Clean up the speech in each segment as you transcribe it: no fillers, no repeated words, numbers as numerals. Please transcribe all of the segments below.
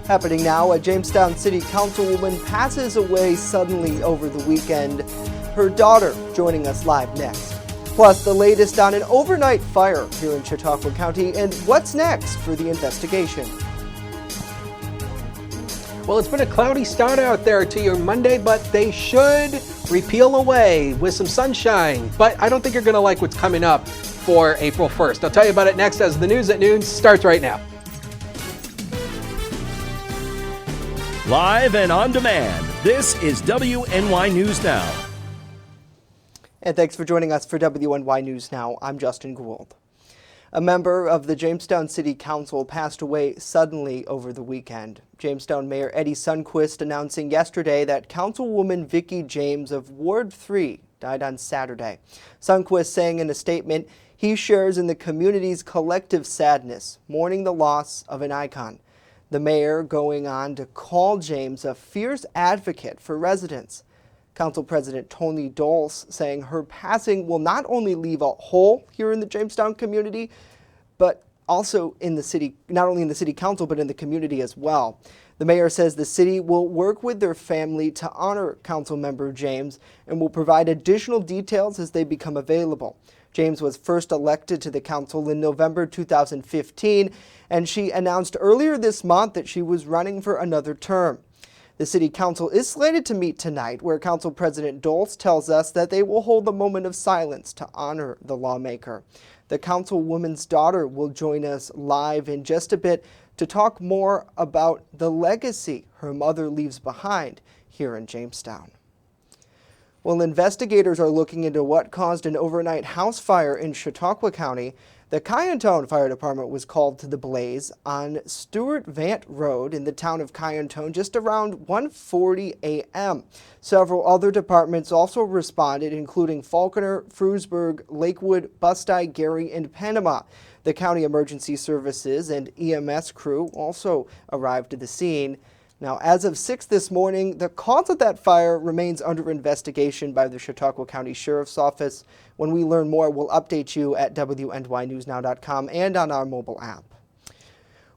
Happening now, a Jamestown City Councilwoman passes away suddenly over the weekend. Her daughter joining us live next. Plus, the latest on an overnight fire here in Chautauqua County and what's next for the investigation. Well, it's been a cloudy start out there to your Monday, but they should repeal away with some sunshine. But I don't think you're going to like what's coming up for April 1st. I'll tell you about it next as the news at noon starts right now. Live and on demand, this is WNY News Now. And thanks for joining us for WNY News Now. I'm Justin Gould. A member of the Jamestown City Council passed away suddenly over the weekend. Jamestown Mayor Eddie Sundquist announcing yesterday that Councilwoman Vicki James of Ward 3 died on Saturday. Sundquist saying in a statement, he shares in the community's collective sadness, mourning the loss of an icon. The mayor going on to call James a fierce advocate for residents. Council President Tony Dulce saying her passing will not only leave a hole here in the Jamestown community, but also in the city, not only in the city council, but in the community as well. The mayor says the city will work with their family to honor Council Member James and will provide additional details as they become available. James was first elected to the council in November 2015, and she announced earlier this month that she was running for another term. The city council is slated to meet tonight, where Council President Dulce tells us that they will hold a moment of silence to honor the lawmaker. The councilwoman's daughter will join us live in just a bit to talk more about the legacy her mother leaves behind here in Jamestown. Well, investigators are looking into what caused an overnight house fire in Chautauqua County. The Kyantone Fire Department was called to the blaze on Stewart Vant Road in the town of Kyantone just around 1:40 a.m. Several other departments also responded, including Falconer, Frewsburg, Lakewood, Busti, Gary, and Panama. The County Emergency Services and EMS crew also arrived at the scene. Now, as of 6 this morning, the cause of that fire remains under investigation by the Chautauqua County Sheriff's Office. When we learn more, we'll update you at WNYNewsNow.com and on our mobile app.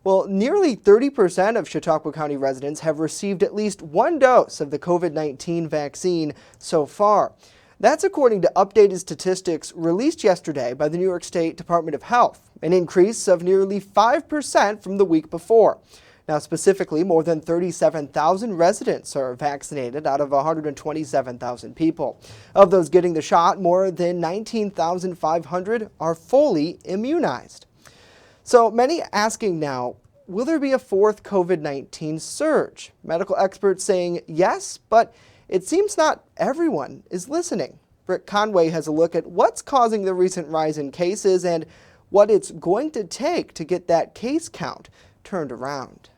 Well, nearly 30% of Chautauqua County residents have received at least one dose of the COVID-19 vaccine so far. That's according to updated statistics released yesterday by the New York State Department of Health, an increase of nearly 5% from the week before. Now, specifically, more than 37,000 residents are vaccinated out of 127,000 people. Of those getting the shot, more than 19,500 are fully immunized. So many asking now, will there be a fourth COVID-19 surge? Medical experts saying yes, but it seems not everyone is listening. Britt Conway has a look at what's causing the recent rise in cases and what it's going to take to get that case count turned around.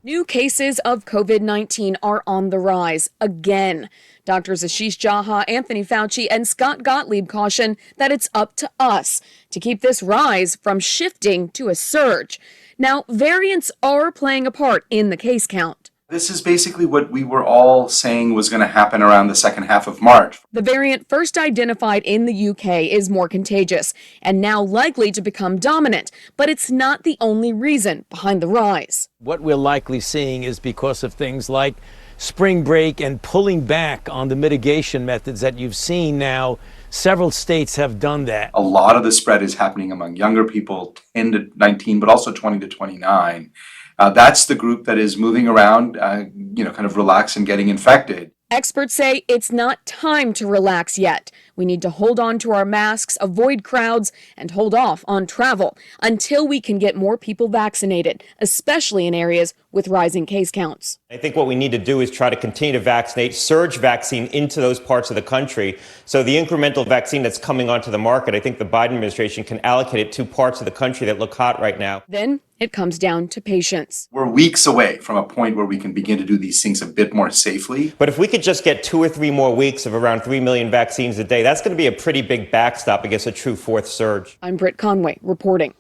New cases of COVID-19 are on the rise again. Doctors Ashish Jha, Anthony Fauci, and Scott Gottlieb caution that it's up to us to keep this rise from shifting to a surge. Now, variants are playing a part in the case count. This is basically what we were all saying was going to happen around the second half of March. The variant first identified in the UK is more contagious and now likely to become dominant, but it's not the only reason behind the rise. What we're likely seeing is because of things like spring break and pulling back on the mitigation methods that you've seen now. Several states have done that. A lot of the spread is happening among younger people, 10 to 19, but also 20 to 29. That's the group that is moving around, kind of relaxed and getting infected. Experts say it's not time to relax yet. We need to hold on to our masks, avoid crowds, and hold off on travel until we can get more people vaccinated, especially in areas with rising case counts. I think what we need to do is try to continue to vaccinate, surge vaccine into those parts of the country. So the incremental vaccine that's coming onto the market, I think the Biden administration can allocate it to parts of the country that look hot right now. Then it comes down to patience. We're weeks away from a point where we can begin to do these things a bit more safely. But if we could just get 2 or 3 more weeks of around 3 million vaccines a day, that's going to be a pretty big backstop against a true fourth surge. I'm Britt Conway reporting.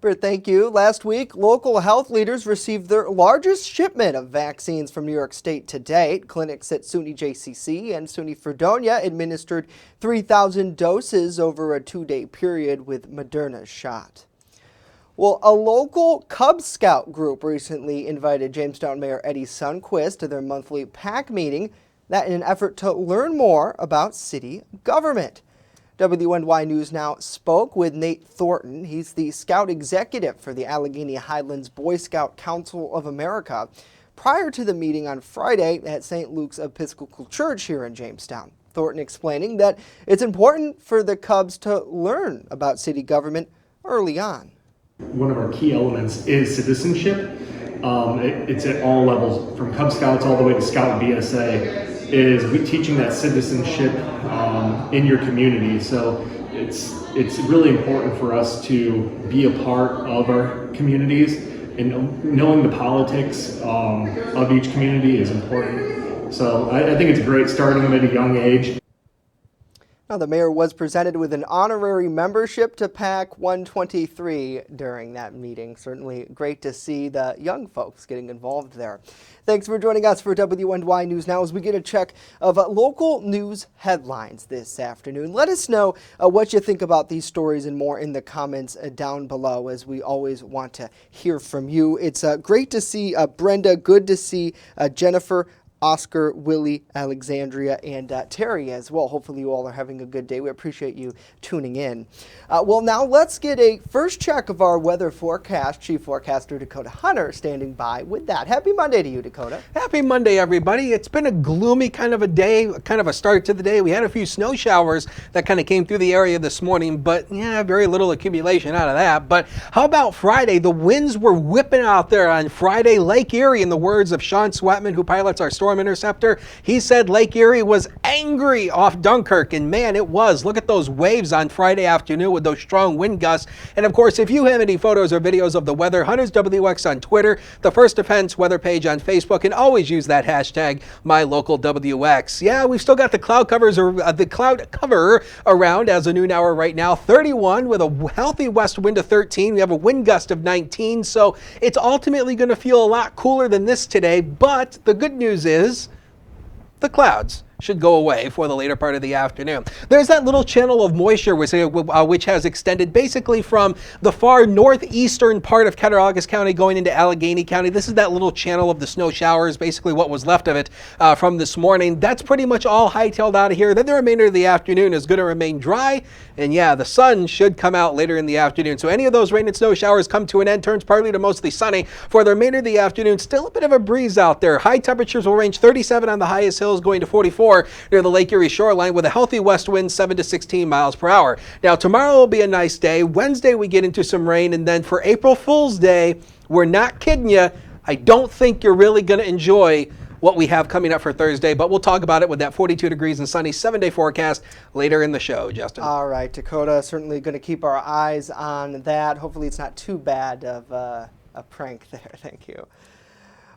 Britt, thank you. Last week, local health leaders received their largest shipment of vaccines from New York State to date. Clinics at SUNY JCC and SUNY Fredonia administered 3,000 doses over a 2-day period with Moderna's shot. Well, a local Cub Scout group recently invited Jamestown Mayor Eddie Sundquist to their monthly PAC meeting, that in an effort to learn more about city government. WNY News Now spoke with Nate Thornton. He's the Scout Executive for the Allegheny Highlands Boy Scout Council of America, prior to the meeting on Friday at St. Luke's Episcopal Church here in Jamestown. Thornton explaining that it's important for the Cubs to learn about city government early on. One of our key elements is citizenship. It's at all levels, from Cub Scouts all the way to Scout BSA, is we teaching that citizenship in your community. So it's really important for us to be a part of our communities, and knowing the politics of each community is important. So I think it's great starting them at a young age. Now, the mayor was presented with an honorary membership to PAC 123 during that meeting. Certainly great to see the young folks getting involved there. Thanks for joining us for WNY News Now as we get a check of local news headlines this afternoon. Let us know what you think about these stories and more in the comments down below, as we always want to hear from you. It's great to see Brenda, good to see Jennifer, Oscar, Willie, Alexandria, and Terry as well. Hopefully you all are having a good day. We appreciate you tuning in. Well, now let's get a first check of our weather forecast. Chief Forecaster Dakota Hunter standing by with that. Happy Monday to you, Dakota. Happy Monday, everybody. It's been a gloomy kind of a day, kind of a start to the day. We had a few snow showers that kind of came through the area this morning, but yeah, very little accumulation out of that. But how about Friday? The winds were whipping out there on Friday. Lake Erie, in the words of Sean Swetman, who pilots our storm interceptor, he said Lake Erie was angry off Dunkirk, and man, it was. Look at those waves on Friday afternoon with those strong wind gusts. And of course, if you have any photos or videos of the weather, Hunters WX on Twitter, the First Defense weather page on Facebook, and always use that hashtag MyLocalWX. Yeah, we've still got the cloud covers, or the cloud cover around as a noon hour right now. 31 with a healthy west wind of 13. We have a wind gust of 19, so it's ultimately going to feel a lot cooler than this today. But the good news is the clouds should go away for the later part of the afternoon. There's that little channel of moisture which has extended basically from the far northeastern part of Cattaraugus County going into Allegheny County. This is that little channel of the snow showers, basically what was left of it from this morning. That's pretty much all hightailed out of here. Then the remainder of the afternoon is going to remain dry, and yeah, the sun should come out later in the afternoon. So any of those rain and snow showers come to an end, turns partly to mostly sunny for the remainder of the afternoon. Still a bit of a breeze out there. High temperatures will range 37 on the highest hills, going to 44 near the Lake Erie shoreline, with a healthy west wind 7 to 16 miles per hour. Now, tomorrow will be a nice day. Wednesday, we get into some rain. And then for April Fool's Day, we're not kidding you, I don't think you're really going to enjoy what we have coming up for Thursday, but we'll talk about it with that 42 degrees and sunny 7-day forecast later in the show. Justin. All right, Dakota, certainly going to keep our eyes on that. Hopefully it's not too bad of a prank there. Thank you.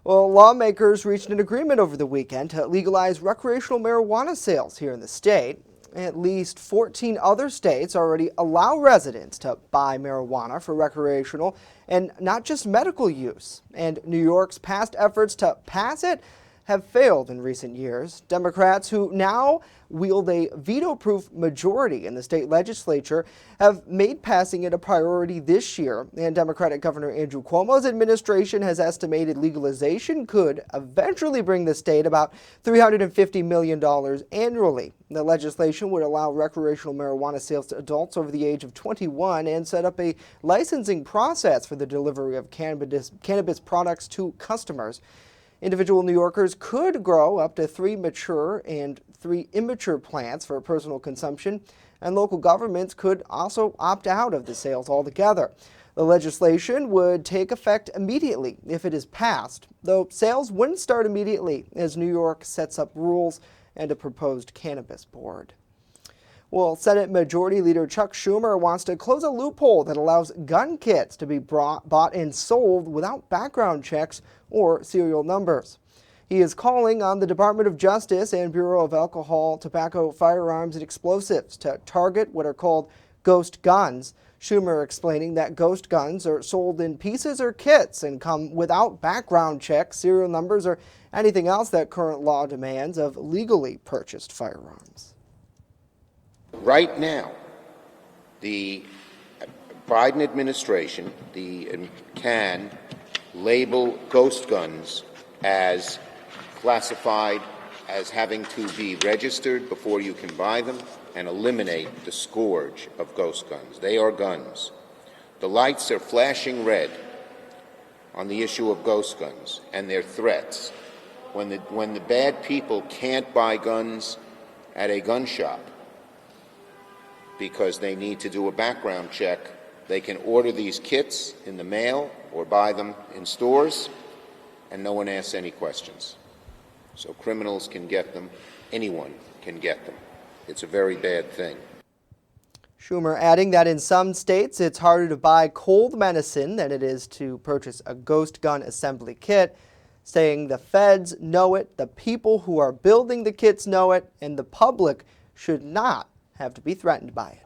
Well, lawmakers reached an agreement over the weekend to legalize recreational marijuana sales here in the state. At least 14 other states already allow residents to buy marijuana for recreational and not just medical use. And New York's past efforts to pass it have failed in recent years. Democrats, who now wield a veto-proof majority in the state legislature, have made passing it a priority this year. And Democratic Governor Andrew Cuomo's administration has estimated legalization could eventually bring the state about $350 million annually. The legislation would allow recreational marijuana sales to adults over the age of 21 and set up a licensing process for the delivery of cannabis products to customers. Individual New Yorkers could grow up to 3 mature and 3 immature plants for personal consumption, and local governments could also opt out of the sales altogether. The legislation would take effect immediately if it is passed, though sales wouldn't start immediately as New York sets up rules and a proposed cannabis board. Well, Senate Majority Leader Chuck Schumer wants to close a loophole that allows gun kits to be bought and sold without background checks or serial numbers. He is calling on the Department of Justice and Bureau of Alcohol, Tobacco, Firearms, and Explosives to target what are called ghost guns. Schumer explaining that ghost guns are sold in pieces or kits and come without background checks, serial numbers, or anything else that current law demands of legally purchased firearms. Right now, the Biden administration can label ghost guns as classified as having to be registered before you can buy them and eliminate the scourge of ghost guns. They are guns. The lights are flashing red on the issue of ghost guns and their threats. When the bad people can't buy guns at a gun shop because they need to do a background check, they can order these kits in the mail or buy them in stores, and no one asks any questions. So criminals can get them, anyone can get them. It's a very bad thing. Schumer adding that in some states it's harder to buy cold medicine than it is to purchase a ghost gun assembly kit, saying the feds know it, the people who are building the kits know it, and the public should not have to be threatened by it.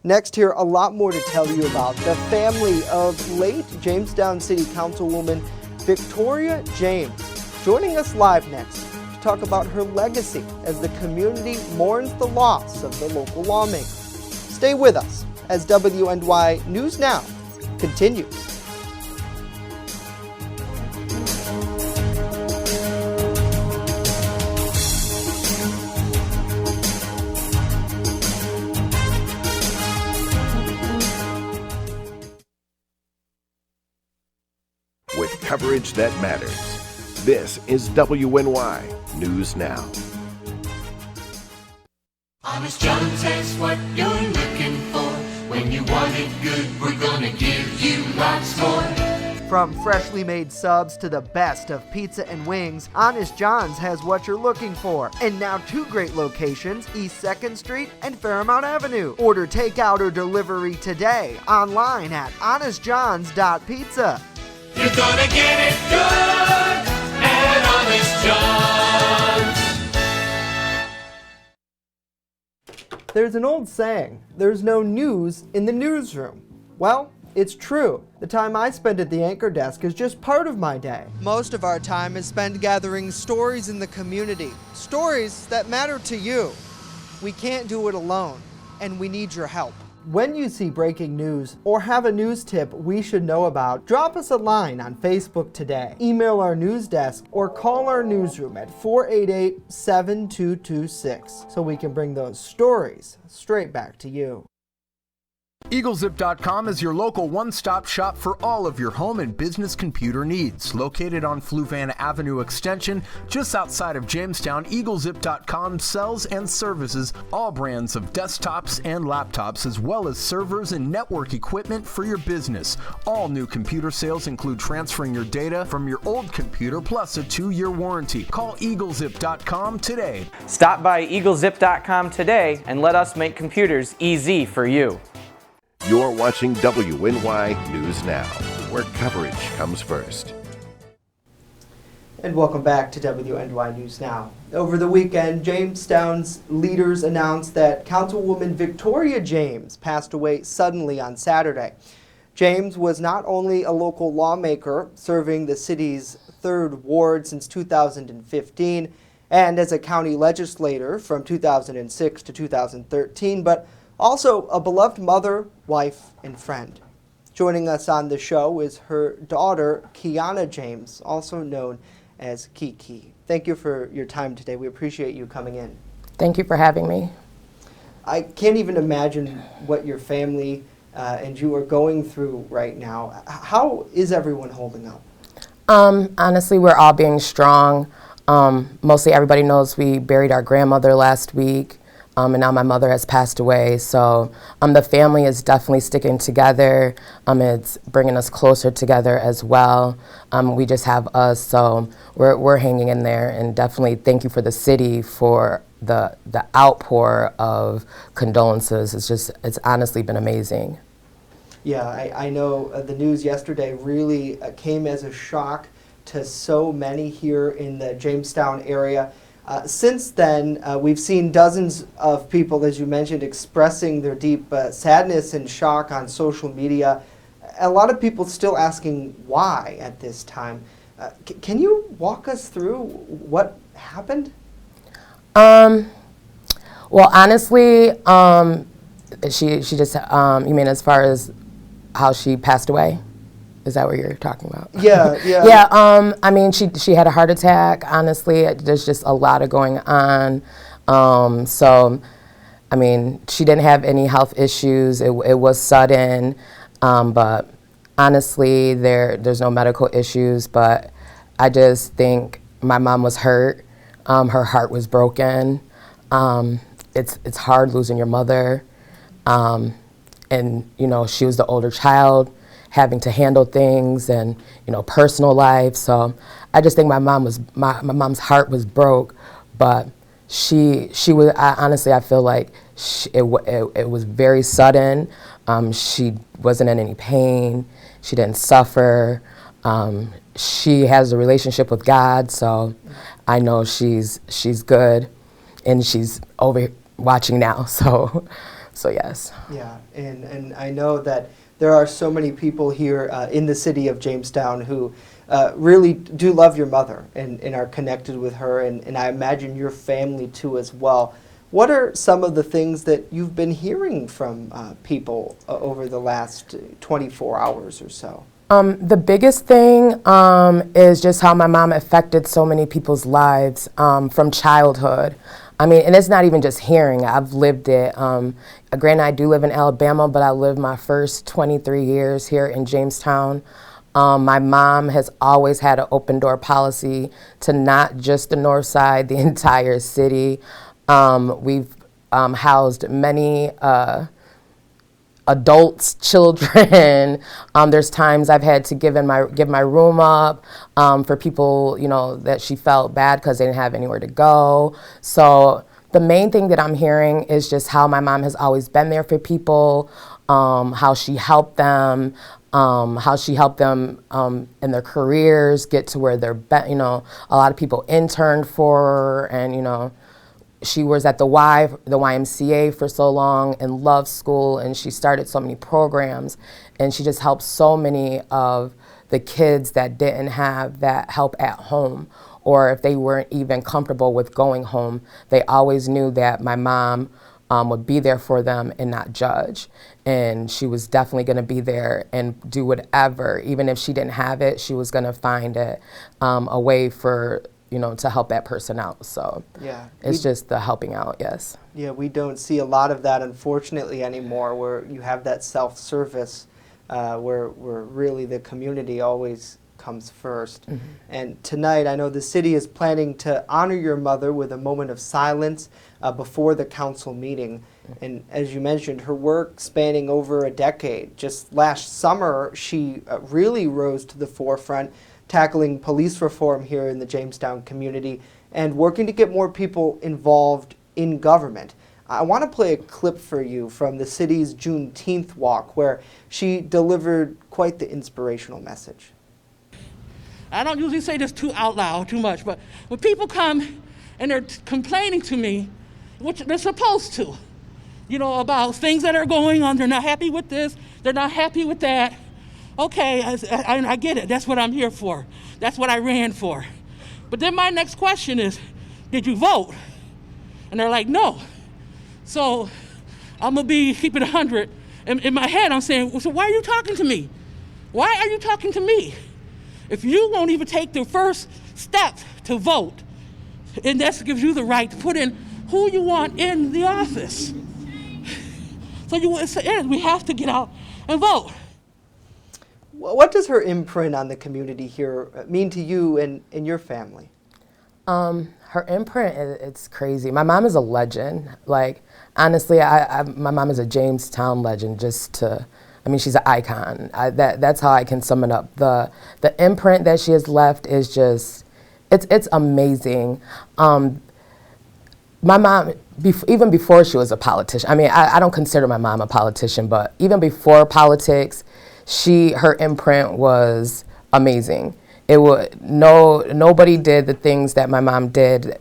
Next here, a lot more to tell you about the family of late Jamestown City Councilwoman Victoria James. Joining us live next to talk about her legacy as the community mourns the loss of the local lawmaker. Stay with us as WNY News Now continues. With coverage that matters. This is WNY News Now. Honest John says what you're looking for. When you want it good, we're gonna give you lots more. From freshly made subs to the best of pizza and wings, Honest John's has what you're looking for. And now 2 great locations, East 2nd Street and Fairmount Avenue. Order takeout or delivery today, online at honestjohns.pizza. You're gonna get it good at Honest John's. There's an old saying, there's no news in the newsroom. Well, it's true. The time I spend at the anchor desk is just part of my day. Most of our time is spent gathering stories in the community, stories that matter to you. We can't do it alone, and we need your help. When you see breaking news or have a news tip we should know about, drop us a line on Facebook today, email our news desk, or call our newsroom at 488-7226 so we can bring those stories straight back to you. EagleZip.com is your local one-stop shop for all of your home and business computer needs. Located on Fluvanna Avenue Extension, just outside of Jamestown, EagleZip.com sells and services all brands of desktops and laptops, as well as servers and network equipment for your business. All new computer sales include transferring your data from your old computer plus a 2-year warranty. Call EagleZip.com today. Stop by EagleZip.com today and let us make computers easy for you. You're watching WNY News Now, where coverage comes first. And welcome back to WNY News Now. Over the weekend, Jamestown's leaders announced that Councilwoman Victoria James passed away suddenly on Saturday. James was not only a local lawmaker serving the city's 3rd ward since 2015 and as a county legislator from 2006 to 2013, but also a beloved mother, wife, and friend. Joining us on the show is her daughter, Kiana James, also known as Kiki. Thank you for your time today. We appreciate you coming in. Thank you for having me. I can't even imagine what your family and you are going through right now. How is everyone holding up? Honestly, we're all being strong. Mostly everybody knows we buried our grandmother last week. And now my mother has passed away, so the family is definitely sticking together. It's bringing us closer together as well. We just have us, so we're hanging in there. And definitely thank you for the city for the outpour of condolences. It's honestly been amazing. Yeah, I know the news yesterday really came as a shock to so many here in the Jamestown area. Since then, we've seen dozens of people, as you mentioned, expressing their deep sadness and shock on social media. A lot of people still asking why at this time. Can you walk us through what happened? Well, honestly, she just, you mean as far as how she passed away. Is that what you're talking about? Yeah, yeah. Yeah, I mean, she had a heart attack, honestly. There's just a lot of going on. So, I mean, she didn't have any health issues. It was sudden, but honestly, there's no medical issues. But I just think my mom was hurt. Her heart was broken. It's hard losing your mother. And, you know, she was the older child, having to handle things and, you know, personal life. So I just think my mom's heart was broke, but she was, honestly, I feel like it was very sudden. She wasn't in any pain. She didn't suffer. She has a relationship with God, so I know she's good, and she's over watching now. So yes. Yeah, and I know that there are so many people here in the city of Jamestown who really do love your mother and are connected with her, and I imagine your family too as well. What are some of the things that you've been hearing from people over the last 24 hours or so? The biggest thing is just how my mom affected so many people's lives from childhood. I mean, and it's not even just hearing, I've lived it. Granted, I do live in Alabama, but I lived my first 23 years here in Jamestown. My mom has always had an open door policy to not just the north side, the entire city. We've housed many adults, children. There's times I've had to give my room up for people, you know, that she felt bad because they didn't have anywhere to go. So the main thing that I'm hearing is just how my mom has always been there for people, how she helped them, in their careers get to where they're, you know, a lot of people interned for her, and, you know, she was at the YMCA for so long and loved school, and she started so many programs, and she just helped so many of the kids that didn't have that help at home, or if they weren't even comfortable with going home, they always knew that my mom would be there for them and not judge. And she was definitely going to be there and do whatever. Even if she didn't have it, she was going to find it a way for, you know, to help that person out. So yeah, it's just the helping out, yes. Yeah, we don't see a lot of that, unfortunately, anymore, where you have that self-service, where really the community always comes first. Mm-hmm. And tonight, I know the city is planning to honor your mother with a moment of silence before the council meeting. Mm-hmm. And as you mentioned, her work spanning over a decade. Just last summer, she really rose to the forefront, tackling police reform here in the Jamestown community and working to get more people involved in government. I want to play a clip for you from the city's Juneteenth walk, where she delivered quite the inspirational message. I don't usually say this too out loud too much, but when people come and they're complaining to me, which they're supposed to, you know, about things that are going on, they're not happy with this, they're not happy with that. Okay, I get it. That's what I'm here for. That's what I ran for. But then my next question is, did you vote? And they're like, no. So I'm going to be keeping 100. In my head, I'm saying, so why are you talking to me? Why are you talking to me? If you won't even take the first step to vote, and that gives you the right to put in who you want in the office. So we have to get out and vote. What does her imprint on the community here mean to you and your family? Her imprint, it's crazy. My mom is a legend. Like, honestly, my mom is a Jamestown legend. I mean, she's an icon. That's how I can sum it up. The imprint that she has left is just, it's amazing. My mom, even before she was a politician, I mean, I don't consider my mom a politician, but even before politics, her imprint was amazing. Nobody did the things that my mom did.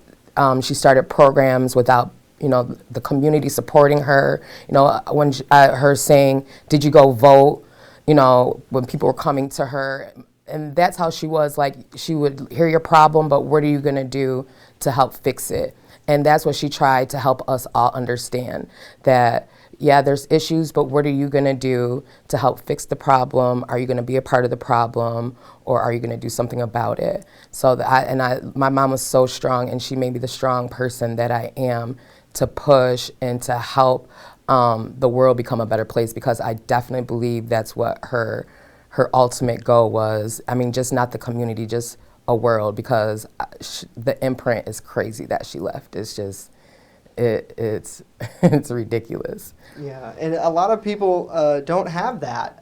She started programs without, you know, the community supporting her. You know, when her saying, "Did you go vote?" You know, when people were coming to her, and that's how she was. Like, she would hear your problem, but what are you gonna do to help fix it? And that's what she tried to help us all understand, that yeah, there's issues, but what are you going to do to help fix the problem? Are you going to be a part of the problem, or are you going to do something about it? So my mom was so strong, and she made me the strong person that I am to push and to help the world become a better place, because I definitely believe that's what her ultimate goal was. I mean, just not the community, just a world, because the imprint is crazy that she left. It's just, it's ridiculous. Yeah, and a lot of people don't have that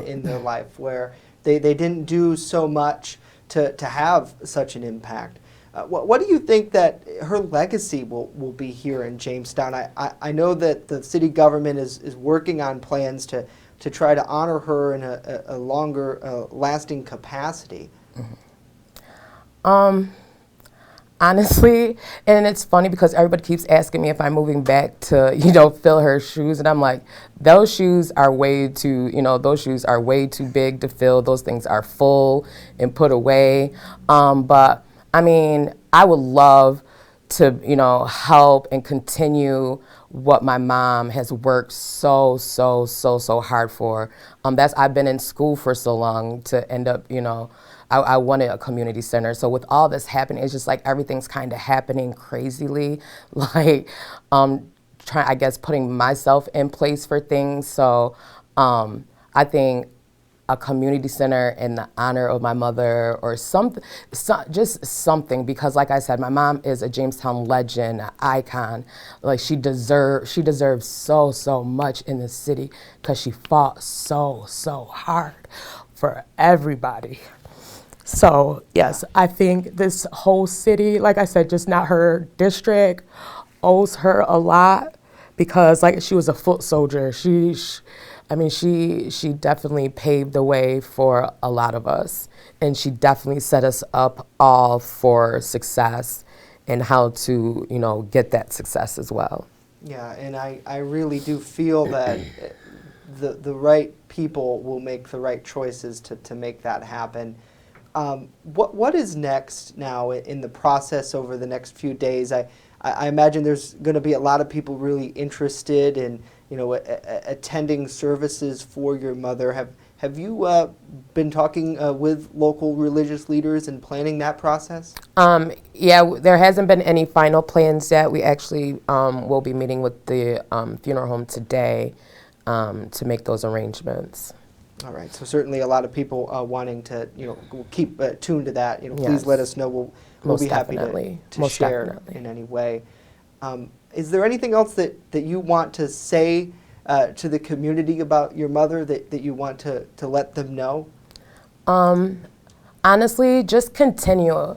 in their life, where they didn't do so much to have such an impact. What do you think that her legacy will be here in Jamestown? I know that the city government is working on plans to try to honor her in a longer lasting capacity. Honestly, and it's funny because everybody keeps asking me if I'm moving back to, fill her shoes, and I'm like, those shoes are way too, those shoes are way too big to fill. Those things are full and put away. But I mean, I would love to, help and continue what my mom has worked so hard for. I've been in school for so long to end up, I wanted a community center. So with all this happening, it's just like everything's kind of happening crazily, like I guess putting myself in place for things. So I think a community center in the honor of my mother, or just something, because like I said, my mom is a Jamestown legend, an icon. Like she deserves so much in the city, because she fought so hard for everybody. So yes, I think this whole city, like I said, just not her district, owes her a lot, because like she was a foot soldier. She definitely paved the way for a lot of us, and she definitely set us up all for success and how to, get that success as well. Yeah, and I really do feel that the right people will make the right choices to make that happen. What is next now in the process over the next few days? I imagine there's going to be a lot of people really interested in attending services for your mother. Have you been talking with local religious leaders and planning that process? Yeah, there hasn't been any final plans yet. We actually will be meeting with the funeral home today to make those arrangements. All right, so certainly a lot of people wanting to, keep tuned to that. Please Yes. let us know. We'll be happy to Most share definitely. in any way. Is there anything else that you want to say to the community about your mother that you want to let them know? Honestly, just continue.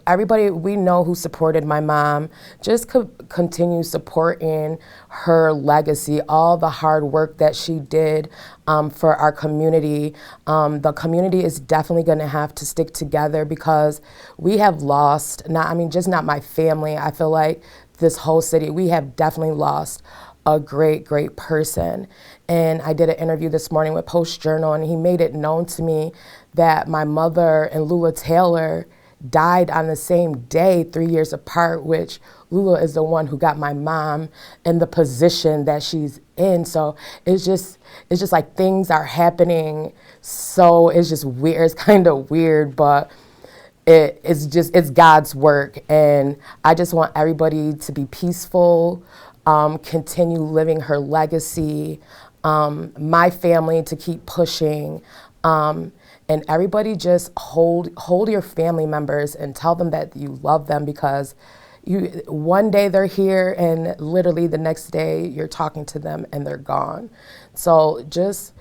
Everybody we know who supported my mom, just continue supporting her legacy, all the hard work that she did for our community. The community is definitely going to have to stick together, because we have lost, just not my family. I feel like this whole city, we have definitely lost a great person. And I did an interview this morning with Post Journal, and he made it known to me that my mother and Lula Taylor died on the same day, 3 years apart, which Lula is the one who got my mom in the position that she's in. So it's just like things are happening. So it's just weird. It's kind of weird, but it's God's work. And I just want everybody to be peaceful, continue living her legacy, my family to keep pushing, and everybody just hold your family members and tell them that you love them, because one day they're here and literally the next day you're talking to them and they're gone. So just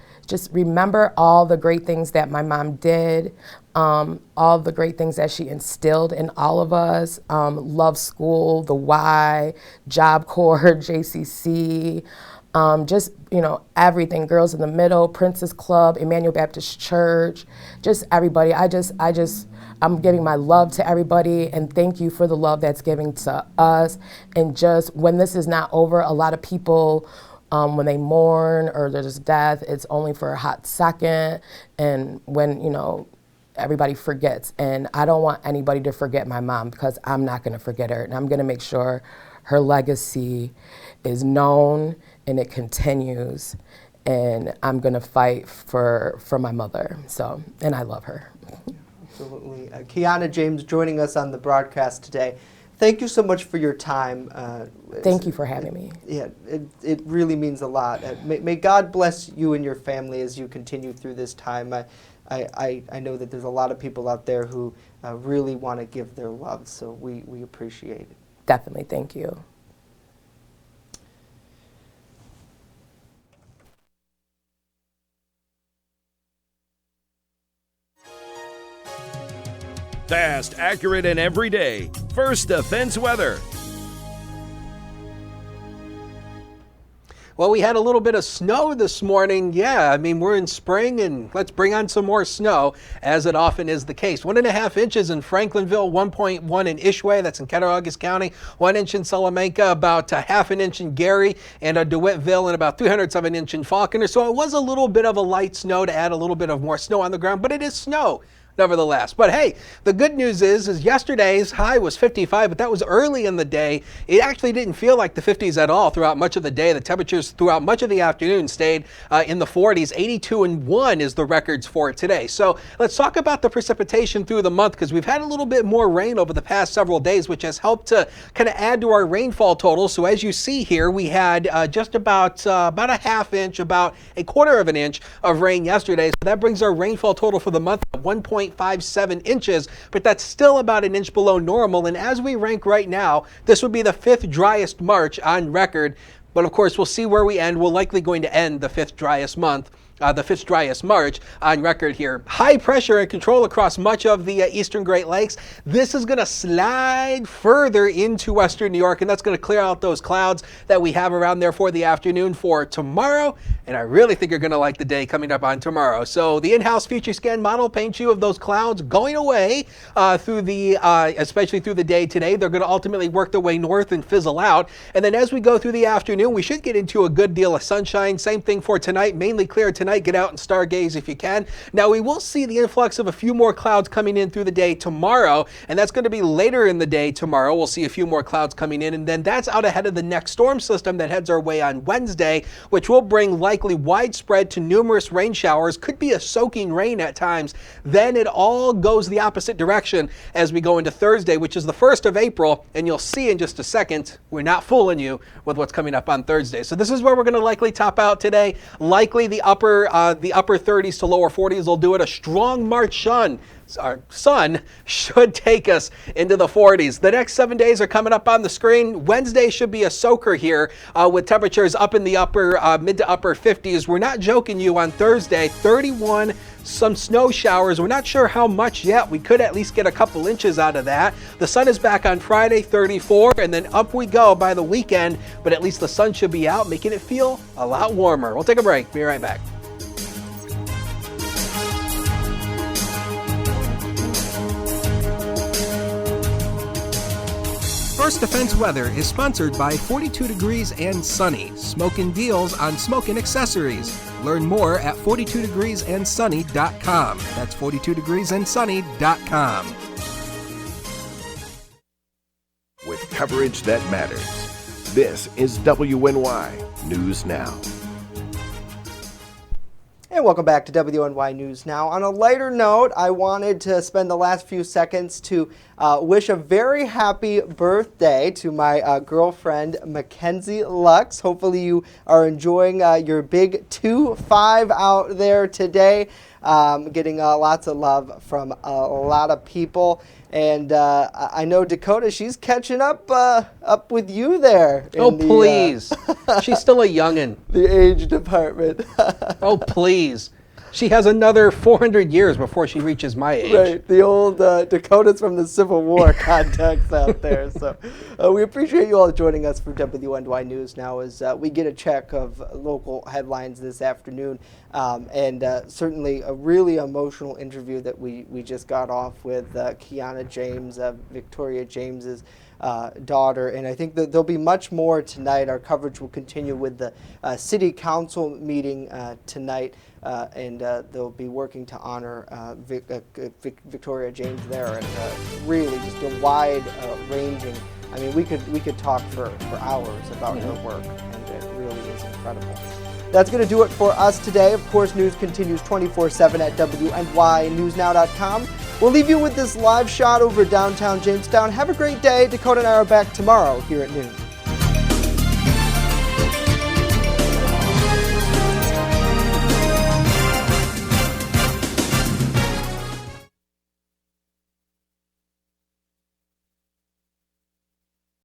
remember all the great things that my mom did, all the great things that she instilled in all of us. Love school, the Y, Job Corps, JCC, everything. Girls in the Middle, Princess Club, Emmanuel Baptist Church, just everybody. I'm giving my love to everybody, and thank you for the love that's given to us. And just when this is not over, a lot of people, when they mourn or there's death, it's only for a hot second. And when, everybody forgets. And I don't want anybody to forget my mom, because I'm not going to forget her. And I'm going to make sure her legacy is known and it continues. And I'm going to fight for my mother. So, and I love her. Absolutely. Kiana James joining us on the broadcast today. Thank you so much for your time. Thank you for having me. Yeah, it really means a lot. May God bless you and your family as you continue through this time. I know that there's a lot of people out there who really want to give their love, so we appreciate it. Definitely, thank you. Fast, accurate, and everyday. First Defense Weather. Well, we had a little bit of snow this morning. Yeah, I mean, we're in spring, and let's bring on some more snow, as it often is the case. 1.5 inches in Franklinville, 1.1 in Ishway, that's in Cattaraugus County, 1 inch in Salamanca, about a ½ an inch in Gary and DeWittville, and about 0.03 of an inch in Falconer. So it was a little bit of a light snow to add a little bit of more snow on the ground, but it is snow nevertheless. But hey, the good news is yesterday's high was 55, but that was early in the day. It actually didn't feel like the 50s at all throughout much of the day. The temperatures throughout much of the afternoon stayed in the 40s. 82.1 is the records for today. So let's talk about the precipitation through the month, because we've had a little bit more rain over the past several days, which has helped to kind of add to our rainfall total. So as you see here, we had just about a ½ inch, about 1/4 of an inch of rain yesterday. So that brings our rainfall total for the month at 1.57 inches, but that's still about an inch below normal. And as we rank right now, this would be the 5th driest March on record. But of course, we'll see where we end. We're likely going to end the 5th driest month. The 5th driest March on record here. High pressure and control across much of the eastern Great Lakes. This is going to slide further into western New York, and that's going to clear out those clouds that we have around there for the afternoon for tomorrow. And I really think you're going to like the day coming up on tomorrow. So the in-house future scan model paints you of those clouds going away through the, especially through the day today. They're going to ultimately work their way north and fizzle out. And then as we go through the afternoon, we should get into a good deal of sunshine. Same thing for tonight, mainly clear tonight. Get out and stargaze if you can. Now we will see the influx of a few more clouds coming in through the day tomorrow, and that's going to be later in the day tomorrow. We'll see a few more clouds coming in, and then that's out ahead of the next storm system that heads our way on Wednesday, which will bring likely widespread to numerous rain showers. Could be a soaking rain at times. Then it all goes the opposite direction as we go into Thursday, which is the 1st of April, and you'll see in just a second, we're not fooling you with what's coming up on Thursday. So this is where we're going to likely top out today. Likely the upper 30s to lower 40s will do it. A strong March sun should take us into the 40s. The next 7 days are coming up on the screen. Wednesday should be a soaker here with temperatures up in the mid to upper 50s. We're not joking you on Thursday, 31. Some snow showers. We're not sure how much yet. We could at least get a couple inches out of that. The sun is back on Friday, 34, and then up we go by the weekend, but at least the sun should be out, making it feel a lot warmer. We'll take a break. Be right back. First Defense Weather is sponsored by 42 Degrees and Sunny, smoking deals on smoking accessories. Learn more at 42degreesandsunny.com. That's 42degreesandsunny.com. With coverage that matters, this is WNY News Now. And welcome back to WNY News Now. On a lighter note, I wanted to spend the last few seconds to wish a very happy birthday to my girlfriend, Mackenzie Lux. Hopefully you are enjoying your big 2-5 out there today. Getting lots of love from a lot of people. And I know Dakota, she's catching up with you there. Oh, please. She's still a youngin'. The age department. Oh, please. She has another 400 years before she reaches my age. Right, the old Dakotas from the Civil War context out there. So we appreciate you all joining us for WNY News Now as we get a check of local headlines this afternoon. And certainly a really emotional interview that we just got off with Kiana James, Victoria James's daughter. And I think that there'll be much more tonight. Our coverage will continue with the City Council meeting tonight, and they'll be working to honor Victoria James there, and really just a wide-ranging. I mean, we could talk for hours about her work, and it really is incredible. That's going to do it for us today. Of course, news continues 24/7 at WNYNewsNow.com. We'll leave you with this live shot over downtown Jamestown. Have a great day. Dakota and I are back tomorrow here at noon.